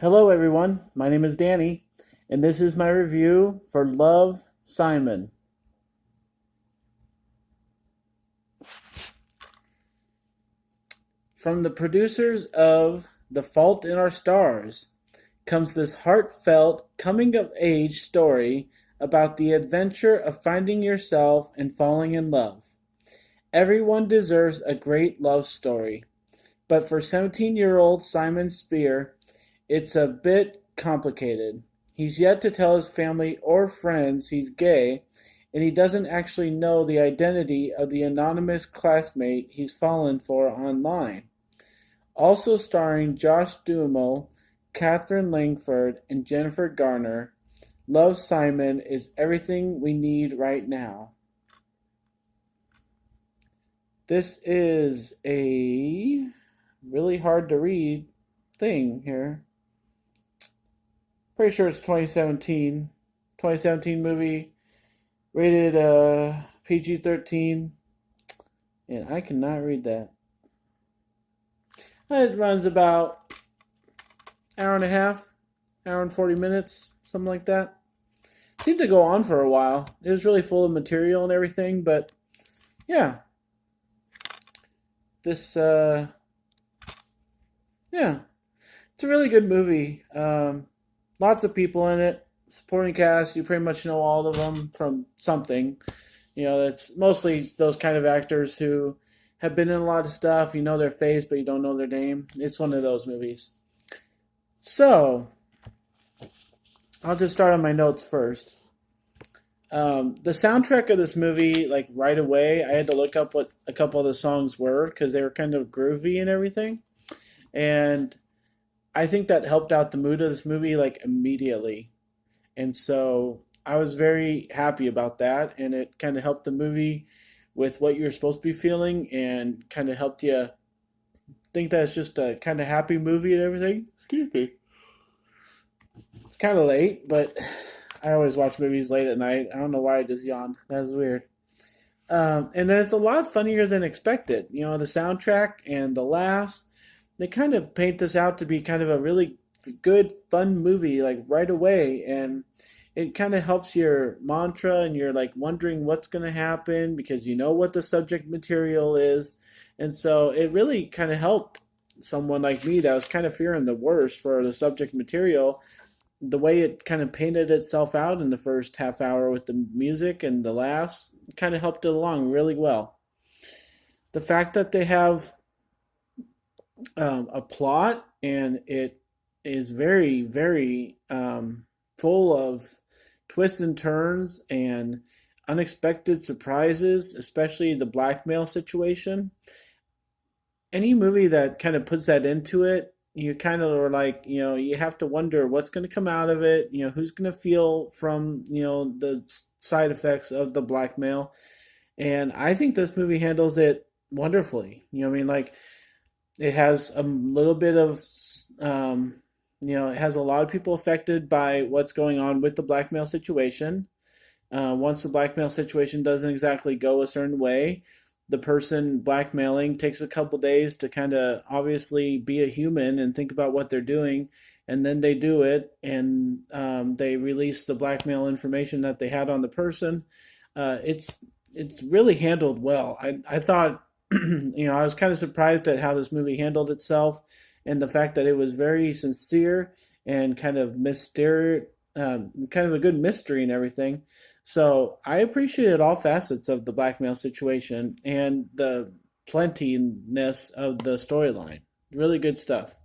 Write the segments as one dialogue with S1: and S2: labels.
S1: Hello, everyone. My name is Danny, and this is my review for Love, Simon. From the producers of The Fault in Our Stars comes this heartfelt coming of age story about the adventure of finding yourself and falling in love. Everyone deserves a great love story, but for 17-year-old Simon Spear, it's a bit complicated. He's yet to tell his family or friends he's gay, and he doesn't actually know the identity of the anonymous classmate he's fallen for online. Also starring Josh Duhamel, Catherine Langford, and Jennifer Garner, Love, Simon is everything we need right now. This is a really hard to read thing here. Pretty sure it's 2017. 2017 movie, rated PG-13, and I cannot read that. It runs about hour and a half, hour and 40 minutes, something like that. Seemed to go on for a while. It was really full of material and everything, but yeah, this yeah, it's a really good movie. Lots of people in it. Supporting cast, you pretty much know all of them from something. You know, it's mostly those kind of actors who have been in a lot of stuff. You know their face, but you don't know their name. It's one of those movies. So, I'll just start on my notes first. The soundtrack of this movie, like right away, I had to look up what a couple of the songs were because they were kind of groovy and everything. And I think that helped out the mood of this movie like immediately. And so I was very happy about that. And it kind of helped the movie with what you're supposed to be feeling and kind of helped you think that it's just a kind of happy movie and everything. Excuse me. It's kind of late, but I always watch movies late at night. I don't know why I just yawned. That's weird. And then it's a lot funnier than expected. You know, the soundtrack and the laughs, they kind of paint this out to be kind of a really good, fun movie, like right away. And it kind of helps your mantra, and you're like wondering what's going to happen because you know what the subject material is. And so it really kind of helped someone like me that was kind of fearing the worst for the subject material. The way it kind of painted itself out in the first half hour with the music and the laughs kind of helped it along really well. The fact that they have a plot and it is very, very full of twists and turns and unexpected surprises, especially the blackmail situation. Any movie that kind of puts that into it, you kind of are like, you know, you have to wonder what's going to come out of it, you know, who's going to feel from, you know, the side effects of the blackmail. And I think this movie handles it wonderfully. You know, what I mean, like it has a little bit of, um, you know, it has a lot of people affected by what's going on with the blackmail situation. Once the blackmail situation doesn't exactly go a certain way, the person blackmailing takes a couple days to kind of obviously be a human and think about what they're doing, and then they do it, and they release the blackmail information that they had on the person. It's really handled well. I thought, you know, I was kind of surprised at how this movie handled itself, and the fact that it was very sincere and kind of kind of a good mystery and everything. So I appreciated all facets of the blackmail situation and the plentiness of the storyline. Really good stuff.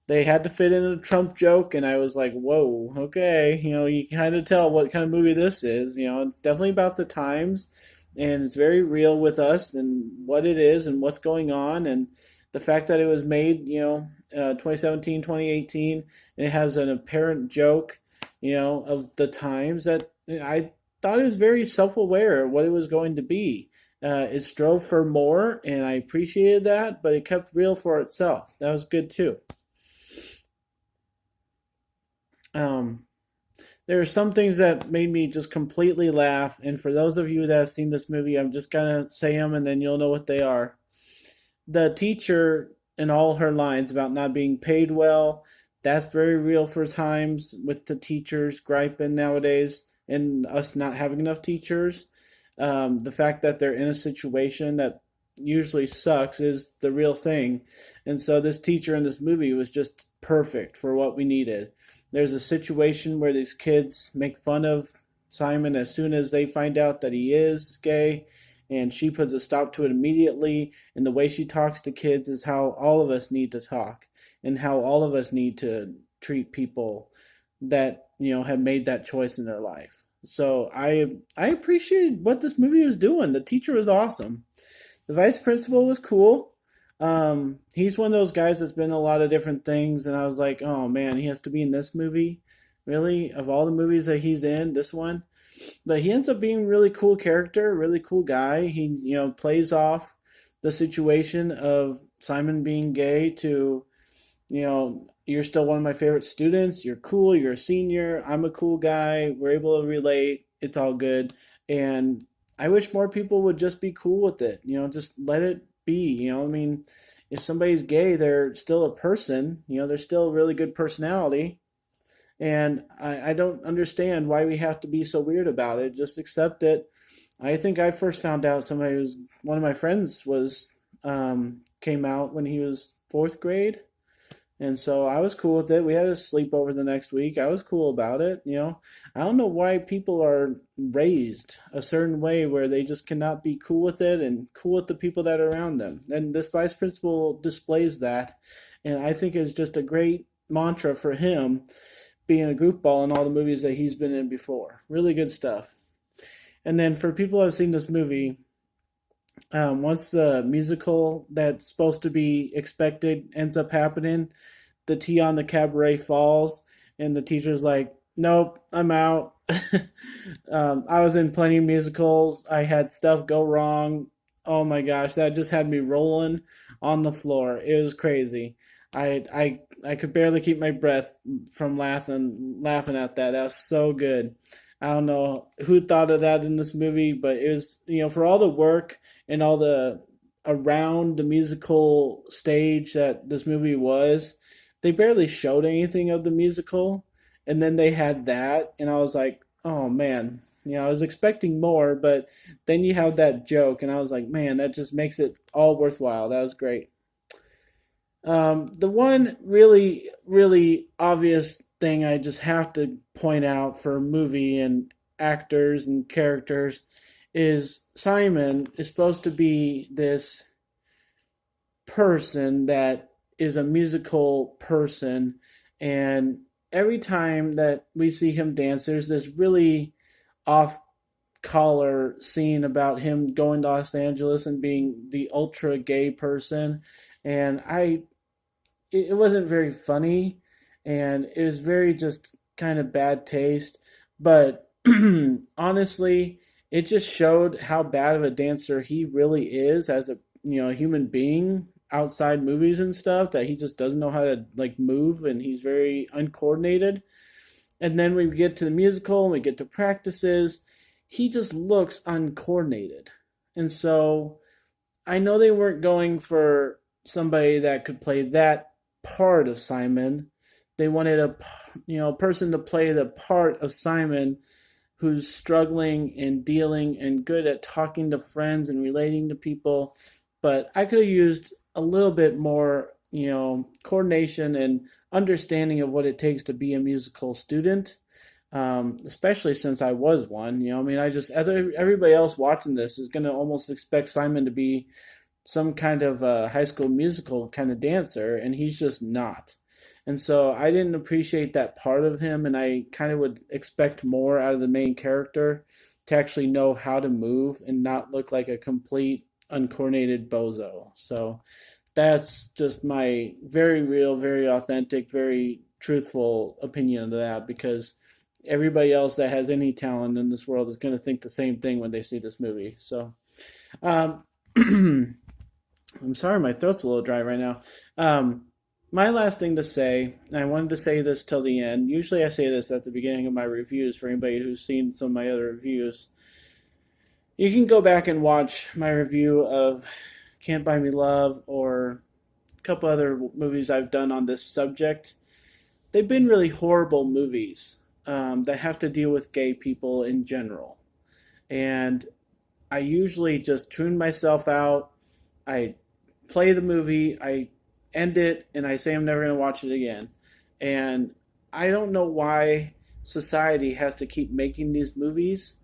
S1: They had to fit in a Trump joke, and I was like, whoa, okay. You know, you kind of tell what kind of movie this is. You know, it's definitely about the times, and it's very real with us and what it is and what's going on. And the fact that it was made, you know, 2017, 2018, and it has an apparent joke, you know, of the times that I thought it was very self aware of what it was going to be. It strove for more, and I appreciated that, but it kept real for itself. That was good too. Um, there are some things that made me just completely laugh, and for those of you that have seen this movie, I'm just gonna say them, and then you'll know what they are. The teacher and all her lines about not being paid well, that's very real for times with the teachers griping nowadays and us not having enough teachers. The fact that they're in a situation that usually sucks is the real thing. And so this teacher in this movie was just perfect for what we needed. There's a situation where these kids make fun of Simon as soon as they find out that he is gay, and she puts a stop to it immediately. And the way she talks to kids is how all of us need to talk, and how all of us need to treat people that have made that choice in their life. So I appreciated what this movie was doing. The teacher was awesome. The vice principal was cool. He's one of those guys that's been in a lot of different things, and I was like, oh man, he has to be in this movie. Really, of all the movies that he's in, this one. But he ends up being a really cool character, really cool guy. He plays off the situation of Simon being gay to, you're still one of my favorite students. You're cool. You're a senior. I'm a cool guy. We're able to relate. It's all good. And I wish more people would just be cool with it. Just let it be. I mean, if somebody's gay, they're still a person. They're still a really good personality. And I don't understand why we have to be so weird about it. Just accept it. I think I first found out somebody was one of my friends was came out when he was fourth grade, and so I was cool with it. We had a sleepover the next week. I was cool about it. I don't know why people are raised a certain way where they just cannot be cool with it and cool with the people that are around them. And this vice principal displays that, and I think it's just a great mantra for him being a goofball in all the movies that he's been in before. Really good stuff. And then for people who have seen this movie, once the musical that's supposed to be expected ends up happening, the tea on the cabaret falls, and the teacher's like, "Nope, I'm out." I was in plenty of musicals. I had stuff go wrong. Oh my gosh, that just had me rolling on the floor. It was crazy. I could barely keep my breath from laughing at that. That was so good. I don't know who thought of that in this movie, but it was, for all the work and all the around the musical stage that this movie was, they barely showed anything of the musical. And then they had that, and I was like, oh man, I was expecting more, but then you have that joke, and I was like, man, that just makes it all worthwhile. That was great. The one really, really obvious thing I just have to point out for movie and actors and characters is Simon is supposed to be this person that is a musical person, and every time that we see him dance, there's this really off collar scene about him going to Los Angeles and being the ultra gay person, and it wasn't very funny, and it was very just kind of bad taste. But honestly, it just showed how bad of a dancer he really is as a human being outside movies and stuff. That he just doesn't know how to like move, and he's very uncoordinated. And then we get to the musical and we get to practices. He just looks uncoordinated, and so I know they weren't going for somebody that could play that part of Simon. They wanted a person to play the part of Simon who's struggling and dealing and good at talking to friends and relating to people. But I could have used a little bit more, coordination and understanding of what it takes to be a musical student. Especially since I was one, I mean, everybody else watching this is going to almost expect Simon to be some kind of High School Musical kind of dancer, and he's just not. And so I didn't appreciate that part of him, and I kind of would expect more out of the main character to actually know how to move and not look like a complete uncoordinated bozo. So that's just my very real, very authentic, very truthful opinion of that, because everybody else that has any talent in this world is going to think the same thing when they see this movie. So um, I'm sorry, my throat's a little dry right now. My last thing to say, and I wanted to say this till the end. Usually I say this at the beginning of my reviews for anybody who's seen some of my other reviews. You can go back and watch my review of Can't Buy Me Love or a couple other movies I've done on this subject. they've been really horrible movies that have to deal with gay people in general. And I usually just tune myself out. I play the movie, I end it, and I say I'm never going to watch it again. And I don't know why society has to keep making these movies.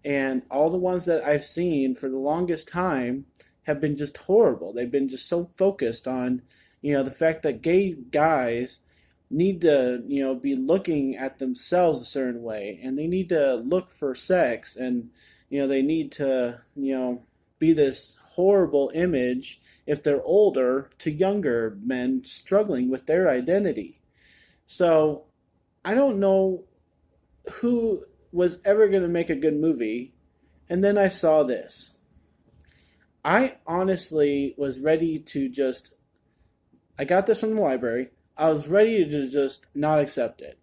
S1: And all the ones that I've seen for the longest time have been just horrible. They've been just so focused on, the fact that gay guys need to, be looking at themselves a certain way, and they need to look for sex, and they need to, be this horrible image if they're older to younger men struggling with their identity. So I don't know who was ever going to make a good movie. And then I saw this. I honestly was ready to just, I got this from the library. I was ready to just not accept it.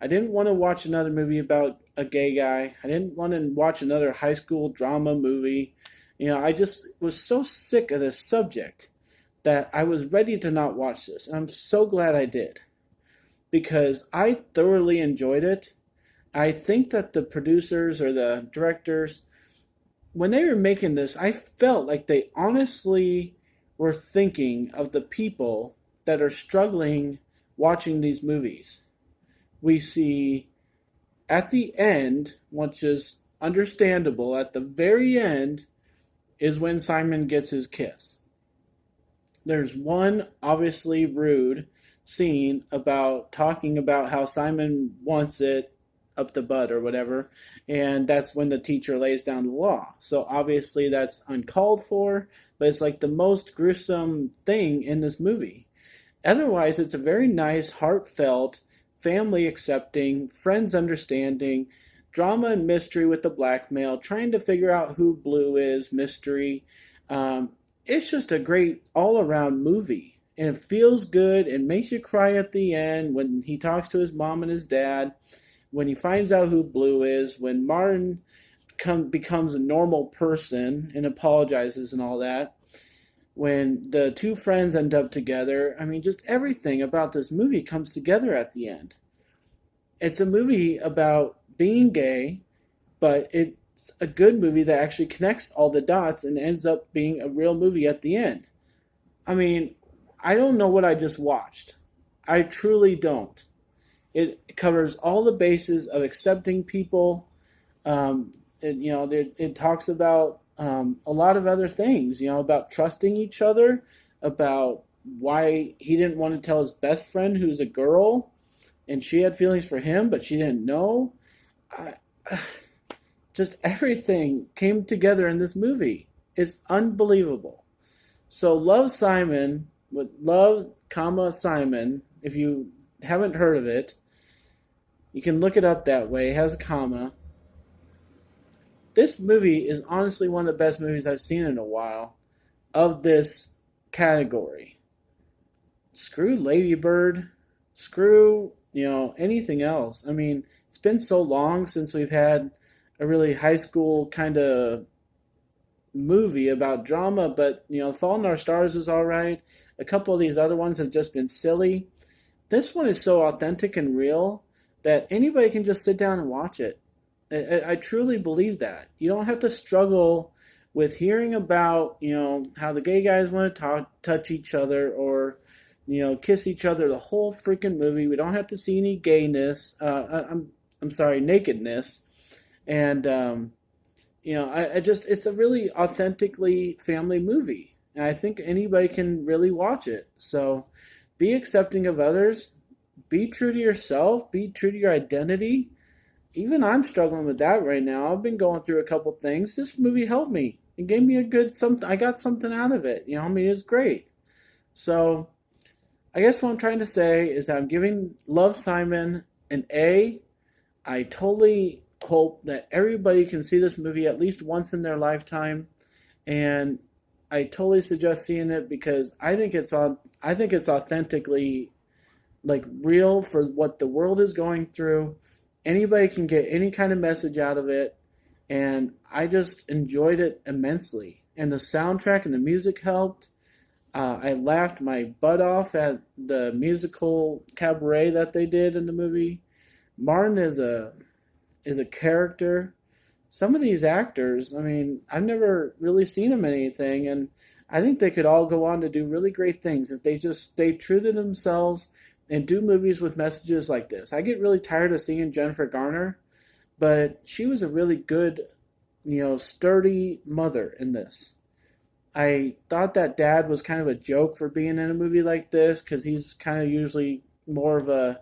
S1: I didn't want to watch another movie about a gay guy. I didn't want to watch another high school drama movie. I just was so sick of this subject that I was ready to not watch this. And I'm so glad I did because I thoroughly enjoyed it. I think that the producers or the directors, when they were making this, I felt like they honestly were thinking of the people that are struggling watching these movies. We see at the end, which is understandable, at the very end is when Simon gets his kiss. There's one obviously rude scene about talking about how Simon wants it up the butt or whatever, and that's when the teacher lays down the law. So obviously that's uncalled for, but it's like the most gruesome thing in this movie. Otherwise, it's a very nice, heartfelt, family accepting, friends understanding, drama and mystery with the blackmail, trying to figure out who Blue is, mystery. It's just a great all-around movie, and it feels good. It makes you cry at the end when he talks to his mom and his dad, when he finds out who Blue is, when Martin becomes a normal person and apologizes and all that, when the two friends end up together. I mean, just everything about this movie comes together at the end. It's a movie about being gay, but it's a good movie that actually connects all the dots and ends up being a real movie at the end. I mean, I don't know what I just watched. I truly don't. It covers all the bases of accepting people. It talks about a lot of other things, about trusting each other, about why he didn't want to tell his best friend who's a girl, and she had feelings for him, but she didn't know. Just everything came together in this movie. It's unbelievable. So Love, Simon, with Love, Simon, if you haven't heard of it, you can look it up that way. It has a comma. This movie is honestly one of the best movies I've seen in a while of this category. Screw Lady Bird. Screw, anything else. I mean, it's been so long since we've had a really high school kind of movie about drama, but, Fault in Our Stars is all right. A couple of these other ones have just been silly. This one is so authentic and real that anybody can just sit down and watch it. I truly believe that. You don't have to struggle with hearing about, how the gay guys want to touch each other or, kiss each other the whole freaking movie. We don't have to see any gayness. I'm sorry, nakedness. And, it's a really authentically family movie. And I think anybody can really watch it. So be accepting of others. Be true to yourself. Be true to your identity. Even I'm struggling with that right now. I've been going through a couple things. This movie helped me. It gave me a good something. I got something out of it. It's great. So I guess what I'm trying to say is that I'm giving Love, Simon an A. I totally hope that everybody can see this movie at least once in their lifetime. And I totally suggest seeing it because I think it's authentically like real for what the world is going through. Anybody can get any kind of message out of it, and I just enjoyed it immensely. And the soundtrack and the music helped. I laughed my butt off at the musical cabaret that they did in the movie. Martin is a character. Some of these actors, I mean, I've never really seen them in anything, and I think they could all go on to do really great things if they just stay true to themselves and do movies with messages like this. I get really tired of seeing Jennifer Garner, but she was a really good, sturdy mother in this. I thought that dad was kind of a joke for being in a movie like this because he's kind of usually more of a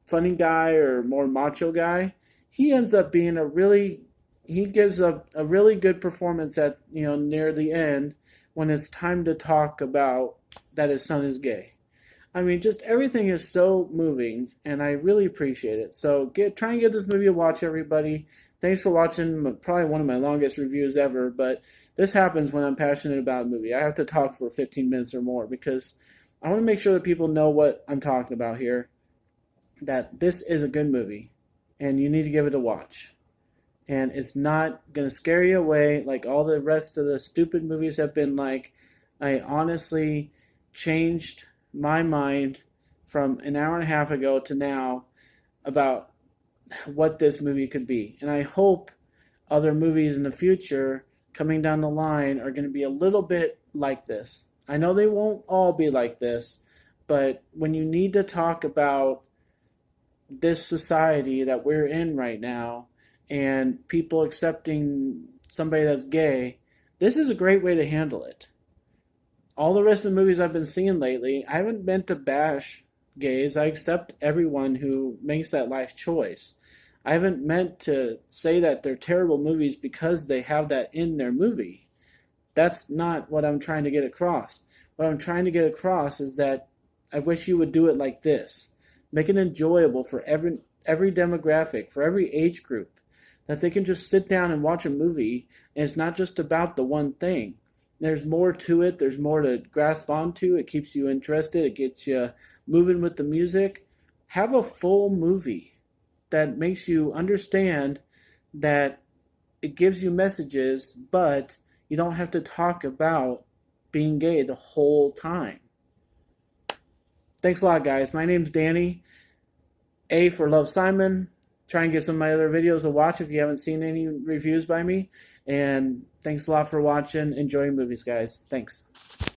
S1: funny guy or more macho guy. He ends up being he gives a really good performance at, near the end when it's time to talk about that his son is gay. I mean, just everything is so moving, and I really appreciate it. So try and get this movie a watch, everybody. Thanks for watching. Probably one of my longest reviews ever, but this happens when I'm passionate about a movie. I have to talk for 15 minutes or more because I want to make sure that people know what I'm talking about here. That this is a good movie, and you need to give it a watch. And it's not going to scare you away like all the rest of the stupid movies have been like. I honestly changed my mind from an hour and a half ago to now about what this movie could be. And I hope other movies in the future coming down the line are going to be a little bit like this. I know they won't all be like this, but when you need to talk about this society that we're in right now and people accepting somebody that's gay, this is a great way to handle it. All the rest of the movies I've been seeing lately, I haven't meant to bash gays. I accept everyone who makes that life choice. I haven't meant to say that they're terrible movies because they have that in their movie. That's not what I'm trying to get across. What I'm trying to get across is that I wish you would do it like this. Make it enjoyable for every demographic, for every age group, that they can just sit down and watch a movie, and it's not just about the one thing. There's more to it. There's more to grasp onto. It keeps you interested. It gets you moving with the music. Have a full movie that makes you understand that it gives you messages, but you don't have to talk about being gay the whole time. Thanks a lot, guys. My name's Danny. A for Love Simon. Try and get some of my other videos to watch if you haven't seen any reviews by me. And thanks a lot for watching. Enjoy movies, guys. Thanks.